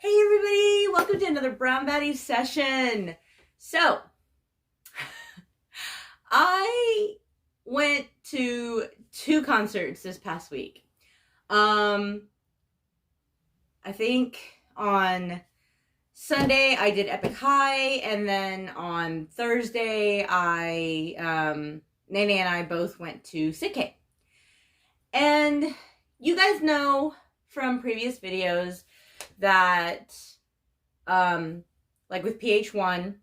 Hey everybody, welcome to another Brown Baddie session. So, I went to 2 concerts this past week. I think on Sunday I did Epik High, and then on Thursday Nene and I both went to Sik-K. And you guys know from previous videos that like with PH1,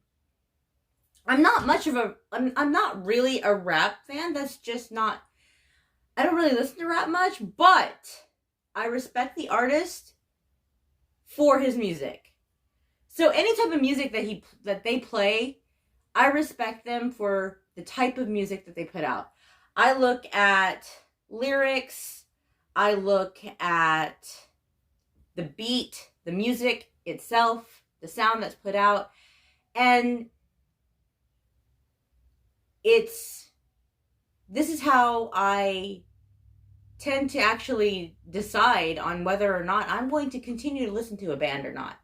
I'm not really a rap fan. That's just not, I don't really listen to rap much, but I respect the artist for his music. So any type of music that they play, I respect them for the type of music that they put out. I look at lyrics, I look at the beat, the music itself, the sound that's put out, and this is how I tend to actually decide on whether or not I'm going to continue to listen to a band or not.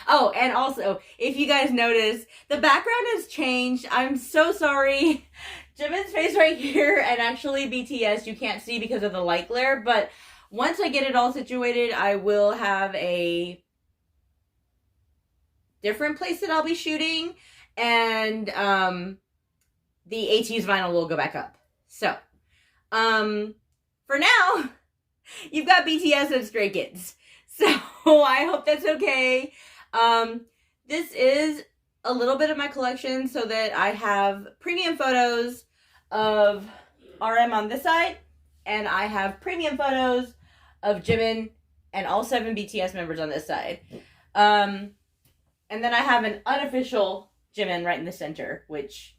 Oh, and also, if you guys notice, the background has changed. I'm so sorry. JMIN's face right here, and actually BTS you can't see because of the light glare, but once I get it all situated, I will have a different place that I'll be shooting, and the AT's vinyl will go back up. So, for now, you've got BTS and Stray Kids. So, I hope that's okay. This is a little bit of my collection so that I have premium photos of RM on this side, and I have premium photos of JMIN and all 7 BTS members on this side. And then I have an unofficial JMIN right in the center, which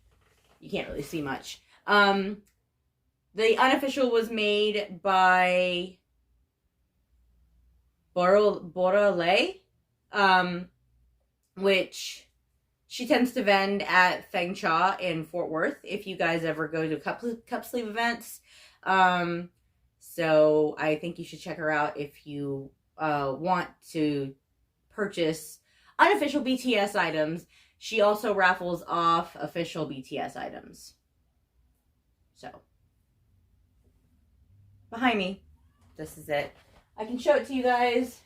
you can't really see much. The unofficial was made by Borale, which she tends to vend at Feng Cha in Fort Worth, if you guys ever go to cup sleeve events. So I think you should check her out if you want to purchase unofficial BTS items. She also raffles off official BTS items. So, behind me, this is it. I can show it to you guys.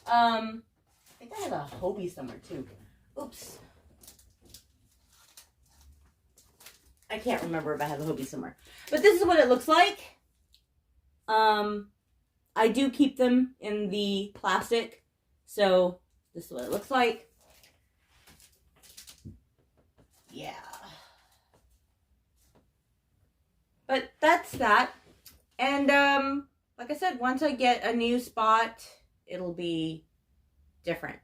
I think I have a Hobie somewhere too. Oops. I can't remember if I have a Hobie somewhere. But this is what it looks like. I do keep them in the plastic, so this is what it looks like. Yeah. But that's that. And, like I said, once I get a new spot, it'll be different.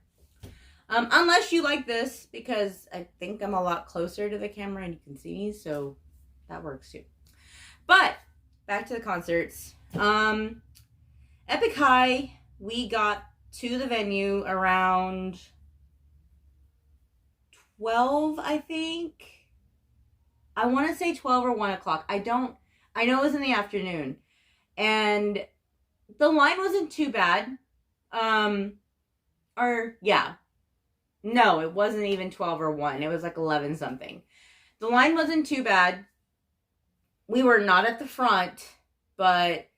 Unless you like this, because I think I'm a lot closer to the camera and you can see me, so that works too. But, back to the concerts. Epik High, we got to the venue around 12, I think. I want to say 12 or 1 o'clock. I know it was in the afternoon. And the line wasn't too bad. No, it wasn't even 12 or 1. It was like 11 something. The line wasn't too bad. We were not at the front, but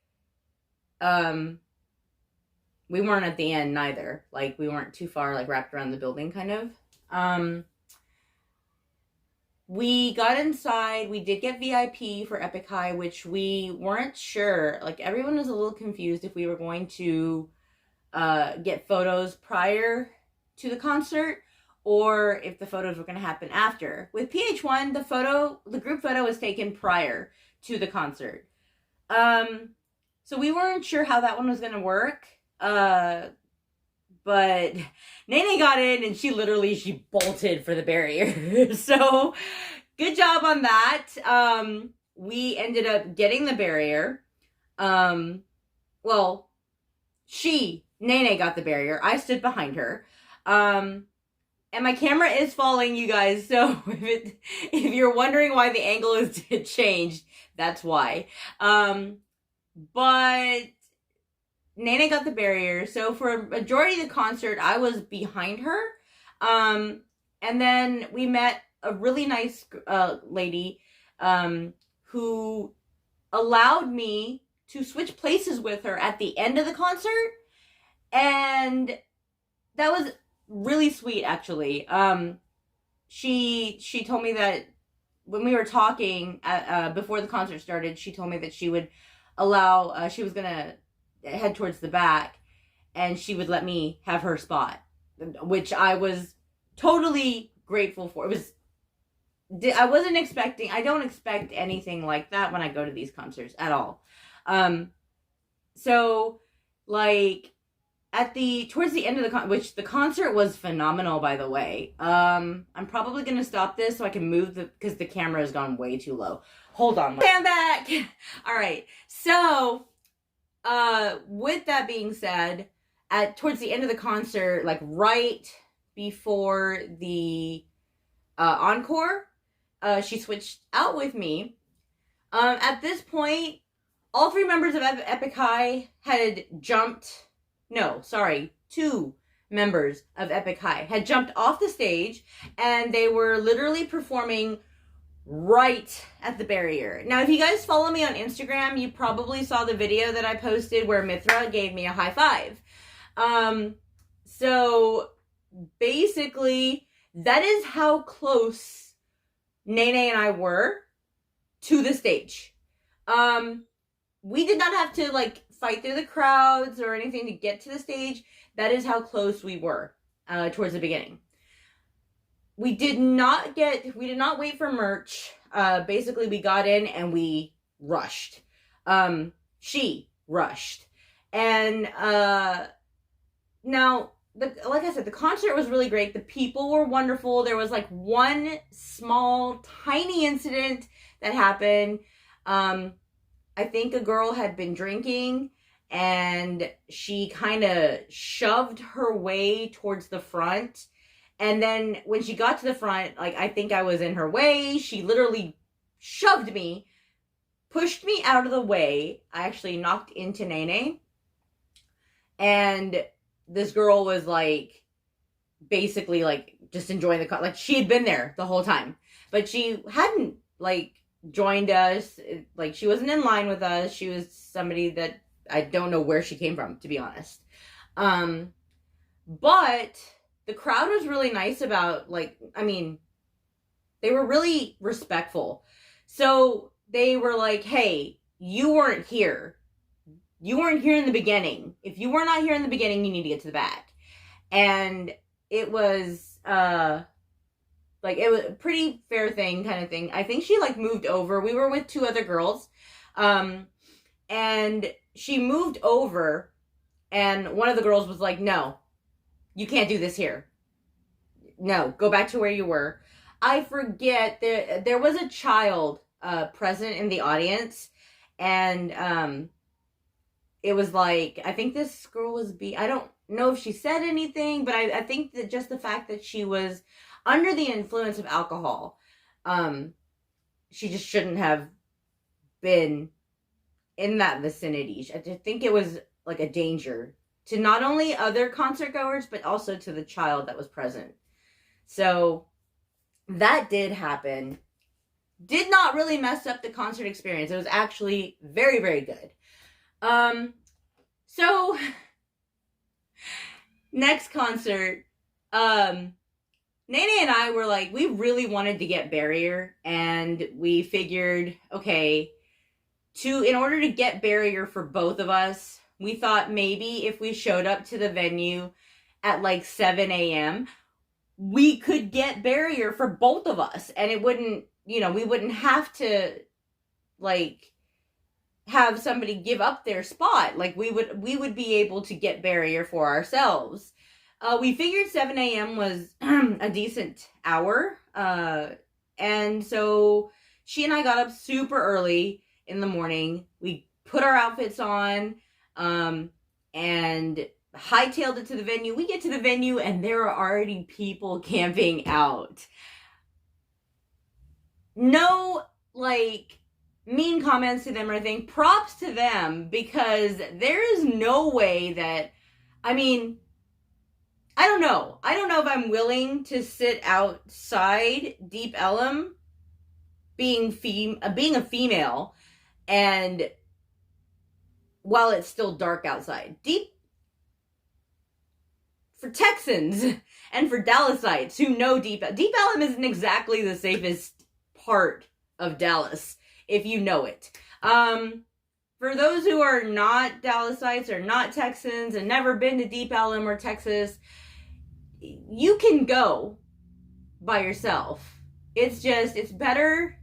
we weren't at the end neither. Like, we weren't too far, like, wrapped around the building, kind of. We got inside. We did get VIP for Epik High, which we weren't sure. Like, everyone was a little confused if we were going to get photos prior to the concert or if the photos were going to happen after. With PH1, the group photo was taken prior to the concert. So we weren't sure how that one was going to work. But Nene got in and she bolted for the barrier. So good job on that. We ended up getting the barrier. Well, Nene got the barrier. I stood behind her. And my camera is falling, you guys. So if you're wondering why the angle is changed, that's why. But Nene got the barrier. So for a majority of the concert, I was behind her. And then we met a really nice lady who allowed me to switch places with her at the end of the concert. And that was really sweet, actually. She told me that when we were talking before the concert started, she told me that she would allow, she was gonna head towards the back, and she would let me have her spot, which I was totally grateful for. It was, I wasn't expecting, I don't expect anything like that when I go to these concerts at all. So, like, towards the end of which the concert was phenomenal, by the way. I'm probably gonna stop this so I can move because the camera has gone way too low. Hold on. I'm back. All right. So, with that being said, towards the end of the concert, like right before the encore, she switched out with me. At this point, all three members of Epik High had jumped. No, sorry, 2 members of Epik High had jumped off the stage, and they were literally performing right at the barrier. Now, if you guys follow me on Instagram, you probably saw the video that I posted where Mithra gave me a high five. So basically, that is how close Nene and I were to the stage. We did not have to, like, fight through the crowds or anything to get to the stage. That is how close we were towards the beginning. We did not wait for merch. Basically, we got in and we rushed. She rushed. And now, like I said, the concert was really great. The people were wonderful. There was like one small, tiny incident that happened. I think a girl had been drinking and she kind of shoved her way towards the front. And then when she got to the front, like, I think I was in her way. She literally shoved me, pushed me out of the way. I actually knocked into Nene. And this girl was like, basically like just enjoying the, like, she had been there the whole time. But she hadn't, like, joined us. Like, she wasn't in line with us. She was somebody that I don't know where she came from, to be honest. But the crowd was really nice about, like, I mean, they were really respectful. So they were like, hey, you weren't here. You weren't here in the beginning. If you were not here in the beginning, you need to get to the back. And it was, like, it was a pretty fair thing, kind of thing. I think she, like, moved over. We were with 2 other girls. And she moved over, and one of the girls was like, no, you can't do this here. No, go back to where you were. I forget, there was a child present in the audience, and it was like, I think this girl was I don't know if she said anything, but I think that just the fact that she was under the influence of alcohol, she just shouldn't have been in that vicinity. I think it was like a danger to not only other concert goers, but also to the child that was present. So that did happen. Did not really mess up the concert experience. It was actually very, very good. So next concert, Nene and I were like, we really wanted to get barrier, and we figured, okay, in order to get barrier for both of us, we thought maybe if we showed up to the venue at like 7 a.m., we could get barrier for both of us, and it wouldn't, we wouldn't have to, like, have somebody give up their spot. Like, we would be able to get barrier for ourselves. We figured 7 a.m. was a decent hour, and so she and I got up super early in the morning. We put our outfits on, and hightailed it to the venue. We get to the venue, and there are already people camping out. No, like, mean comments to them or anything. Props to them, because there is no way that, I mean, I don't know. I don't know if I'm willing to sit outside Deep Ellum being a female, and while it's still dark outside. For Texans and for Dallasites who know Deep Ellum isn't exactly the safest part of Dallas, if you know it. For those who are not Dallasites or not Texans and never been to Deep Ellum or Texas, you can go by yourself. It's better.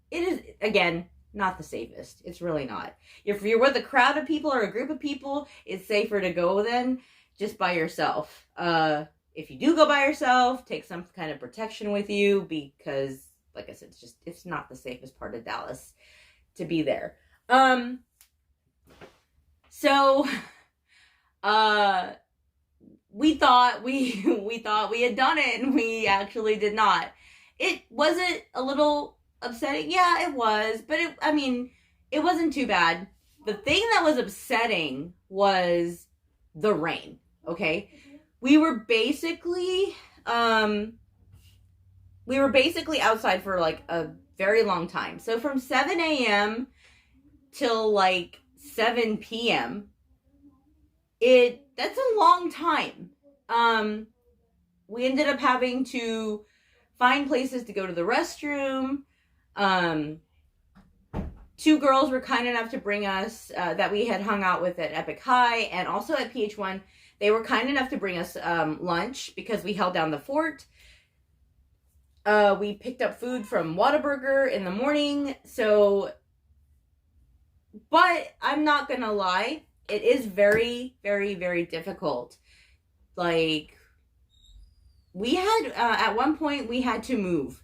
It is, again, not the safest. It's really not. If you're with a crowd of people or a group of people, it's safer to go then just by yourself. If you do go by yourself, take some kind of protection with you, because, like I said, it's not the safest part of Dallas to be there. So, we thought we had done it, and we actually did not. Was it a little upsetting? Yeah, it was, but it wasn't too bad. The thing that was upsetting was the rain. Okay, we were basically outside for like a very long time. So from 7 a.m. till like 7 p.m. That's a long time. We ended up having to find places to go to the restroom. Two girls were kind enough to bring us, that we had hung out with at Epik High and also at PH1. They were kind enough to bring us lunch because we held down the fort. We picked up food from Whataburger in the morning. But I'm not gonna lie, it is very, very, very difficult. Like, we had, at one point, we had to move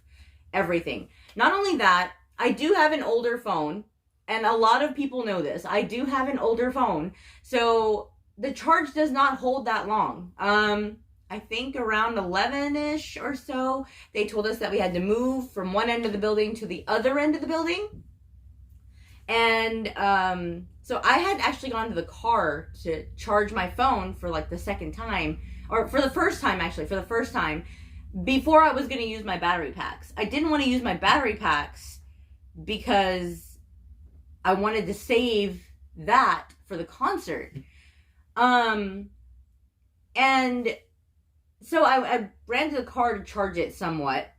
everything. Not only that, I do have an older phone, and a lot of people know this. I do have an older phone, so the charge does not hold that long. I think around 11-ish or so, they told us that we had to move from one end of the building to the other end of the building. And so I had actually gone to the car to charge my phone for like the second time, or for the first time, before I was going to use my battery packs. I didn't want to use my battery packs because I wanted to save that for the concert. And so I ran to the car to charge it somewhat.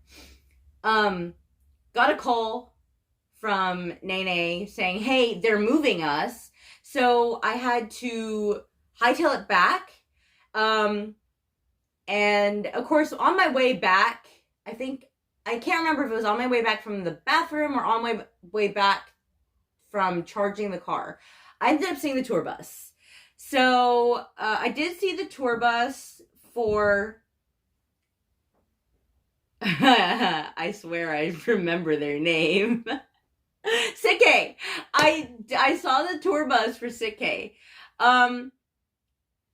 Got a call from Nene saying, hey, they're moving us. So I had to hightail it back. And of course, on my way back, I can't remember if it was on my way back from the bathroom or on my way back from charging the car. I ended up seeing the tour bus. So I did see the tour bus for, I swear I remember their name. Sik-K. I saw the tour bus for Sik-K.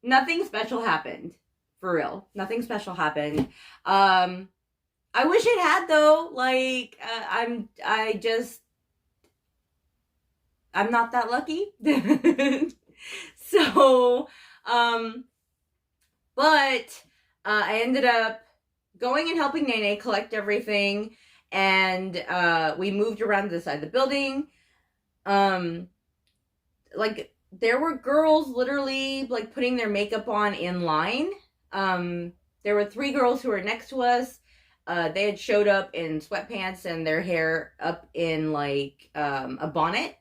Nothing special happened. For real. Nothing special happened. I wish it had, though. Like, I'm not that lucky. So, but I ended up going and helping Nene collect everything, and we moved around to the side of the building. Like, there were girls literally, like, putting their makeup on in line. There were 3 girls who were next to us. They had showed up in sweatpants and their hair up in, like, a bonnet.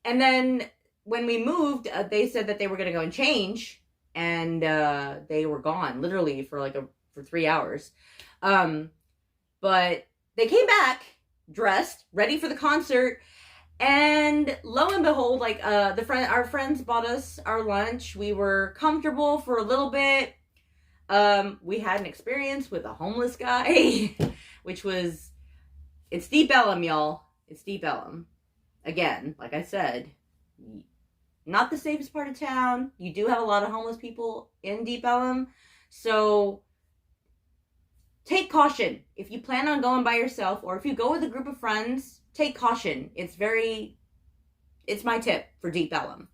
And then when we moved, they said that they were going to go and change, and they were gone, literally, for 3 hours. But they came back, dressed, ready for the concert, and lo and behold, like, our friends bought us our lunch. We were comfortable for a little bit. We had an experience with a homeless guy, which was, it's Deep Ellum, y'all. It's Deep Ellum. Again, like I said, not the safest part of town. You do have a lot of homeless people in Deep Ellum, so take caution. If you plan on going by yourself, or if you go with a group of friends, take caution. It's my tip for Deep Ellum.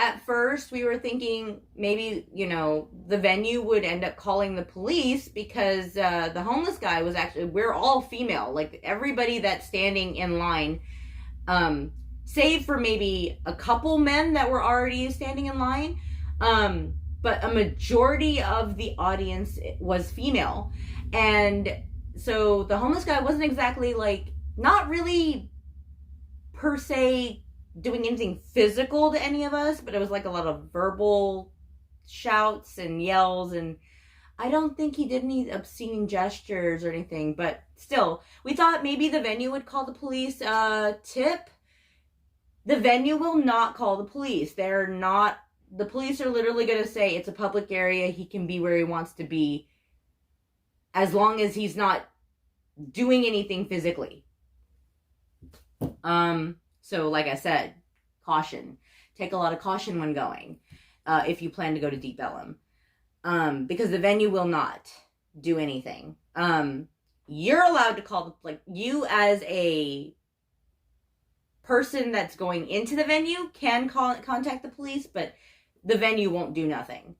At first, we were thinking maybe, the venue would end up calling the police because the homeless guy was actually, we're all female. Like, everybody that's standing in line, save for maybe a couple men that were already standing in line, but a majority of the audience was female. And so the homeless guy wasn't exactly, like, not really per se doing anything physical to any of us, but it was like a lot of verbal shouts and yells, and I don't think he did any obscene gestures or anything, but still, we thought maybe the venue would call the police. Tip: the venue will not call the police. The police are literally going to say it's a public area, he can be where he wants to be, as long as he's not doing anything physically. So like I said, caution. Take a lot of caution when going, if you plan to go to Deep Ellum. Because the venue will not do anything. You're allowed to call, you as a person that's going into the venue can contact the police, but the venue won't do nothing.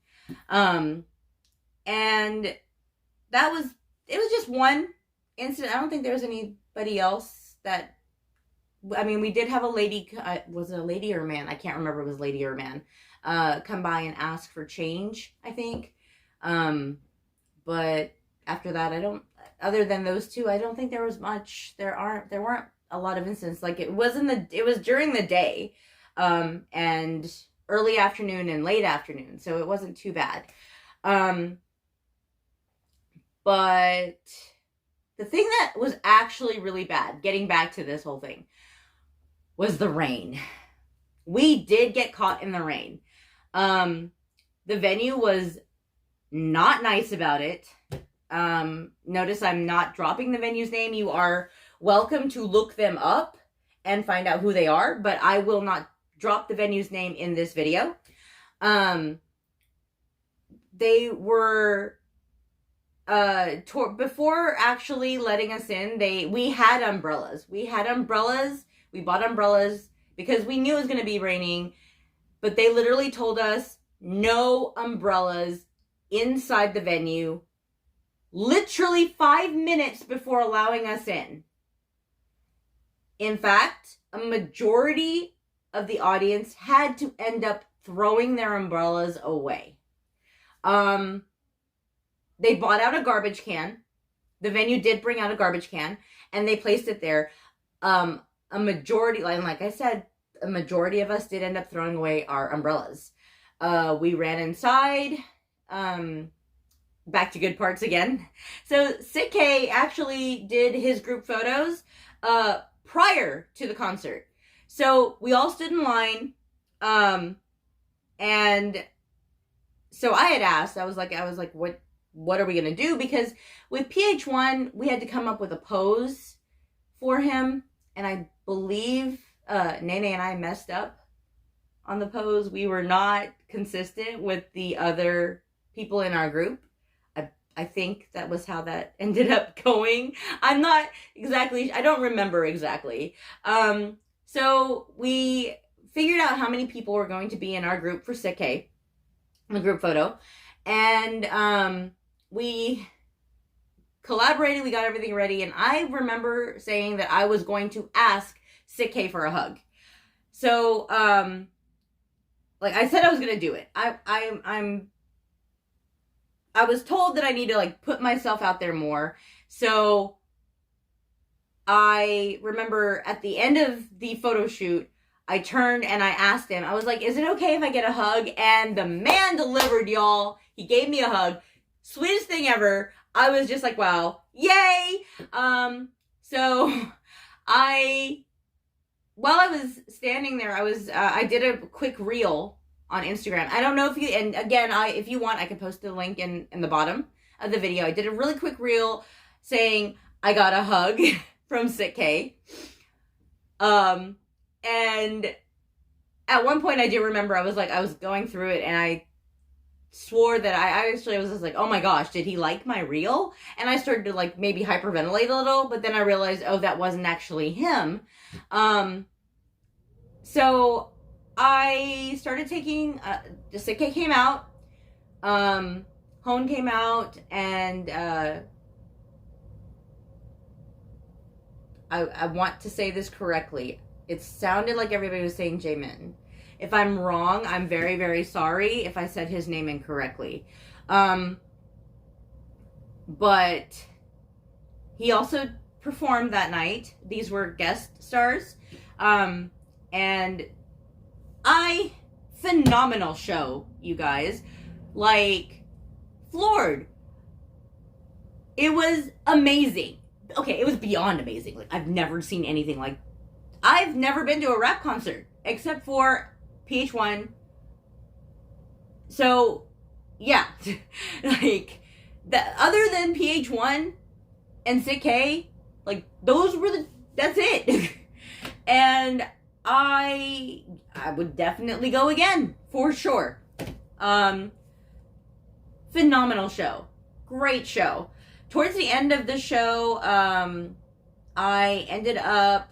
And it was just one incident. I don't think there was anybody else that, we did have a lady, was it a lady or a man? I can't remember if it was a lady or a man, come by and ask for change, I think. But after that, other than those two, I don't think there was much. There weren't a lot of incidents. Like, it was during the day, and early afternoon and late afternoon, so it wasn't too bad. But the thing that was actually really bad, getting back to this whole thing, was the rain. We did get caught in the rain. The venue was not nice about it. Notice I'm not dropping the venue's name. You are welcome to look them up and find out who they are, but I will not drop the venue's name in this video. They were, before actually letting us in, we had umbrellas. We bought umbrellas because we knew it was going to be raining, but they literally told us no umbrellas inside the venue, literally 5 minutes before allowing us in. In fact, a majority of the audience had to end up throwing their umbrellas away. They bought out a garbage can. The venue did bring out a garbage can, and they placed it there. A majority, like I said, a majority of us did end up throwing away our umbrellas. We ran inside, back to good parts again. So Sik-K actually did his group photos, prior to the concert. So we all stood in line, and so I had asked, I was like, what are we going to do? Because with PH1, we had to come up with a pose for him. And I believe Nene and I messed up on the pose. We were not consistent with the other people in our group. I think that was how that ended up going. I'm not exactly, I don't remember exactly. So we figured out how many people were going to be in our group for Sik-K, the group photo. And we collaborated, we got everything ready, and I remember saying that I was going to ask Sik-K for a hug. So, like I said I was going to do it. I was told that I need to put myself out there more. So I remember at the end of the photo shoot, I turned and I asked him, I was like, is it okay if I get a hug? And the man delivered, y'all. He gave me a hug. Sweetest thing ever. I was just like, wow, yay. So while I was standing there, I did a quick reel on Instagram. I don't know if you, and again, if you want, I can post the link in the bottom of the video. I did a really quick reel saying I got a hug from Sik-K. And at one point I do remember I was going through it, and swore that I actually was just like, oh my gosh, did he like my reel? And I started to like maybe hyperventilate a little, but then I realized, oh, that wasn't actually him. So I started taking, the Sik-K came out, Hone came out, and I want to say this correctly. It sounded like everybody was saying JMIN. If I'm wrong, I'm very, very sorry if I said his name incorrectly. But he also performed that night. These were guest stars. And phenomenal show, you guys. Like, floored. It was amazing. Okay, it was beyond amazing. Like, I've never seen anything like... I've never been to a rap concert, except for PH1. So, yeah. Like, other than PH1 and Sik-K, like, those were that's it. And I would definitely go again, for sure. Phenomenal show. Great show. Towards the end of the show, I ended up...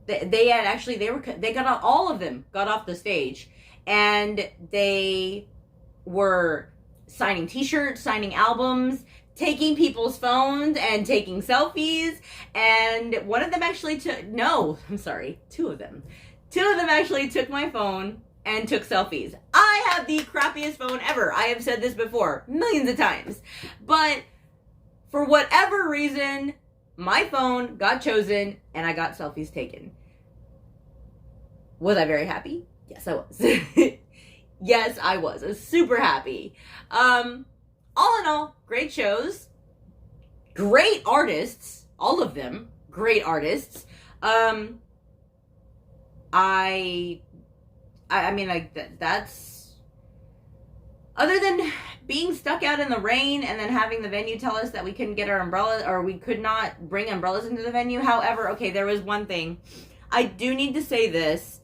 They got all of them got off the stage, and they were signing t-shirts, signing albums, taking people's phones and taking selfies. And one of them actually two of them actually took my phone and took selfies. I have the crappiest phone ever. I have said this before millions of times, but for whatever reason, my phone got chosen and I got selfies taken. Was I very happy? Yes, I was. Yes, I was. I was super happy. All in all, great shows. Great artists. All of them. Great artists. I mean, like, that's... Other than being stuck out in the rain and then having the venue tell us that we couldn't get our umbrellas, or we could not bring umbrellas into the venue. However, okay, there was one thing. I do need to say this.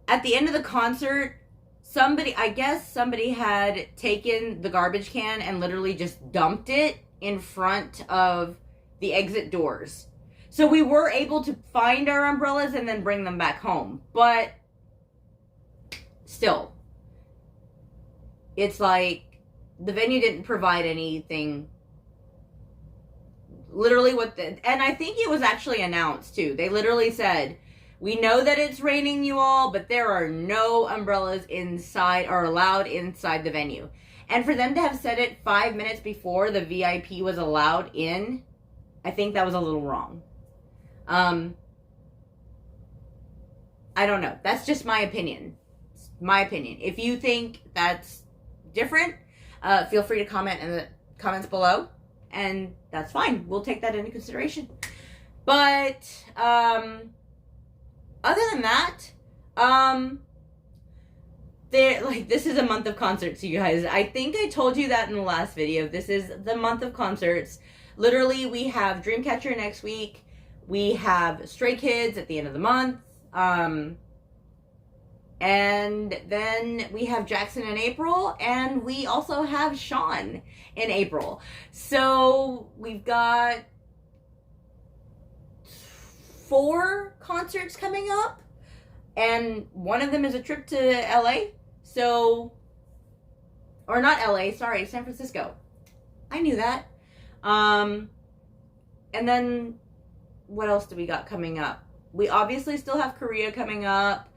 At the end of the concert, somebody had taken the garbage can and literally just dumped it in front of the exit doors. So we were able to find our umbrellas and then bring them back home. But still, it's like the venue didn't provide anything. Literally and I think it was actually announced too. They literally said, we know that it's raining, you all, but there are no umbrellas inside or allowed inside the venue. And for them to have said it 5 minutes before the VIP was allowed in, I think that was a little wrong. I don't know. That's just my opinion. It's my opinion. If you think that's different, feel free to comment in the comments below, and that's fine. We'll take that into consideration. But, other than that, this is a month of concerts, you guys. I think I told you that in the last video. This is the month of concerts. Literally, we have Dreamcatcher next week. We have Stray Kids at the end of the month. And then we have Jackson in April, and we also have Sean in April. So we've got 4 concerts coming up, and one of them is a trip to LA. So, or not LA, sorry, San Francisco. I knew that. And then what else do we got coming up? We obviously still have Korea coming up.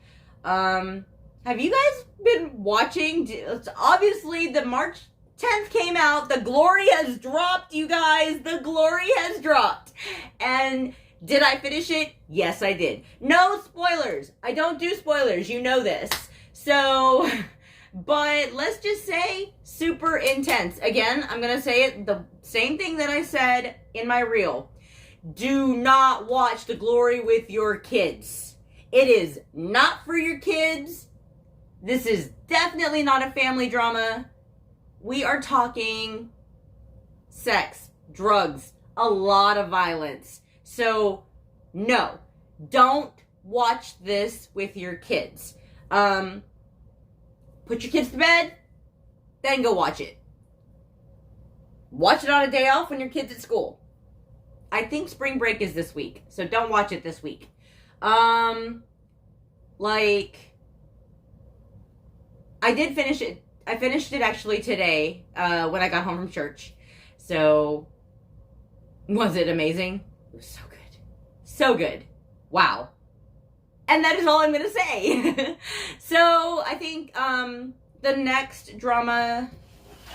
Have you guys been watching? Obviously, the March 10th came out. The glory has dropped, you guys. The glory has dropped. And did I finish it? Yes, I did. No spoilers. I don't do spoilers. You know this. So, but let's just say super intense. Again, I'm going to say it the same thing that I said in my reel. Do not watch The Glory with your kids. It is not for your kids. This is definitely not a family drama. We are talking sex, drugs, a lot of violence. So, no, don't watch this with your kids. Put your kids to bed, then go watch it. Watch it on a day off when your kid's at school. I think spring break is this week, so don't watch it this week. Like, I did finish it. I finished it actually today, when I got home from church. So, was it amazing? It was so good. So good. Wow. And that is all I'm gonna say. So, I think, the next drama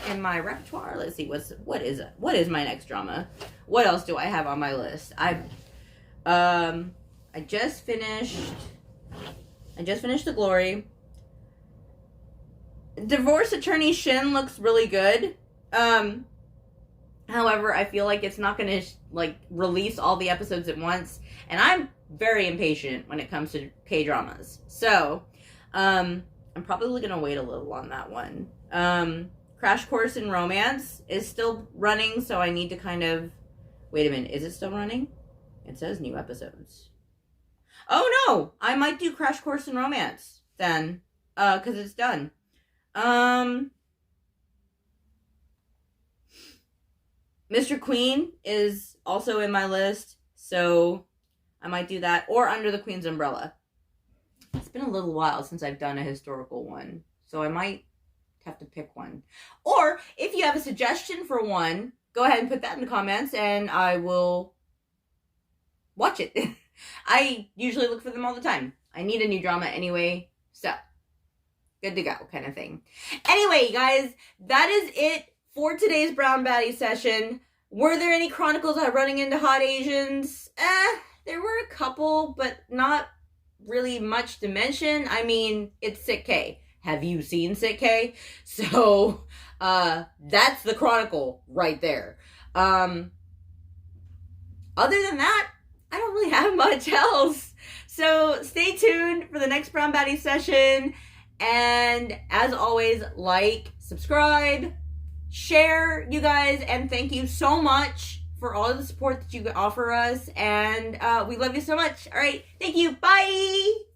in my repertoire, let's see, what is my next drama? What else do I have on my list? I just finished The Glory. Divorce Attorney Shin looks really good. However, I feel like it's not gonna release all the episodes at once, and I'm very impatient when it comes to K-dramas. So, I'm probably gonna wait a little on that one. Crash Course in Romance is still running, so I need to kind of... Wait a minute, is it still running? It says new episodes. Oh no! I might do Crash Course in Romance then, because it's done. Mr. Queen is also in my list, so I might do that. Or Under the Queen's Umbrella. It's been a little while since I've done a historical one, so I might have to pick one. Or if you have a suggestion for one, go ahead and put that in the comments and I will watch it. I usually look for them all the time. I need a new drama anyway, so good to go kind of thing. Anyway, guys, that is it for today's Brown Baddie session. Were there any chronicles of running into hot Asians? There were a couple, but not really much to mention. I mean, it's Sik-K. Have you seen Sik-K? So, that's the chronicle right there. Other than that, I don't really have much else. So, stay tuned for the next Brown Baddie session. And, as always, like, subscribe, share, you guys, and thank you so much for all of the support that you offer us. And, we love you so much. All right, thank you. Bye!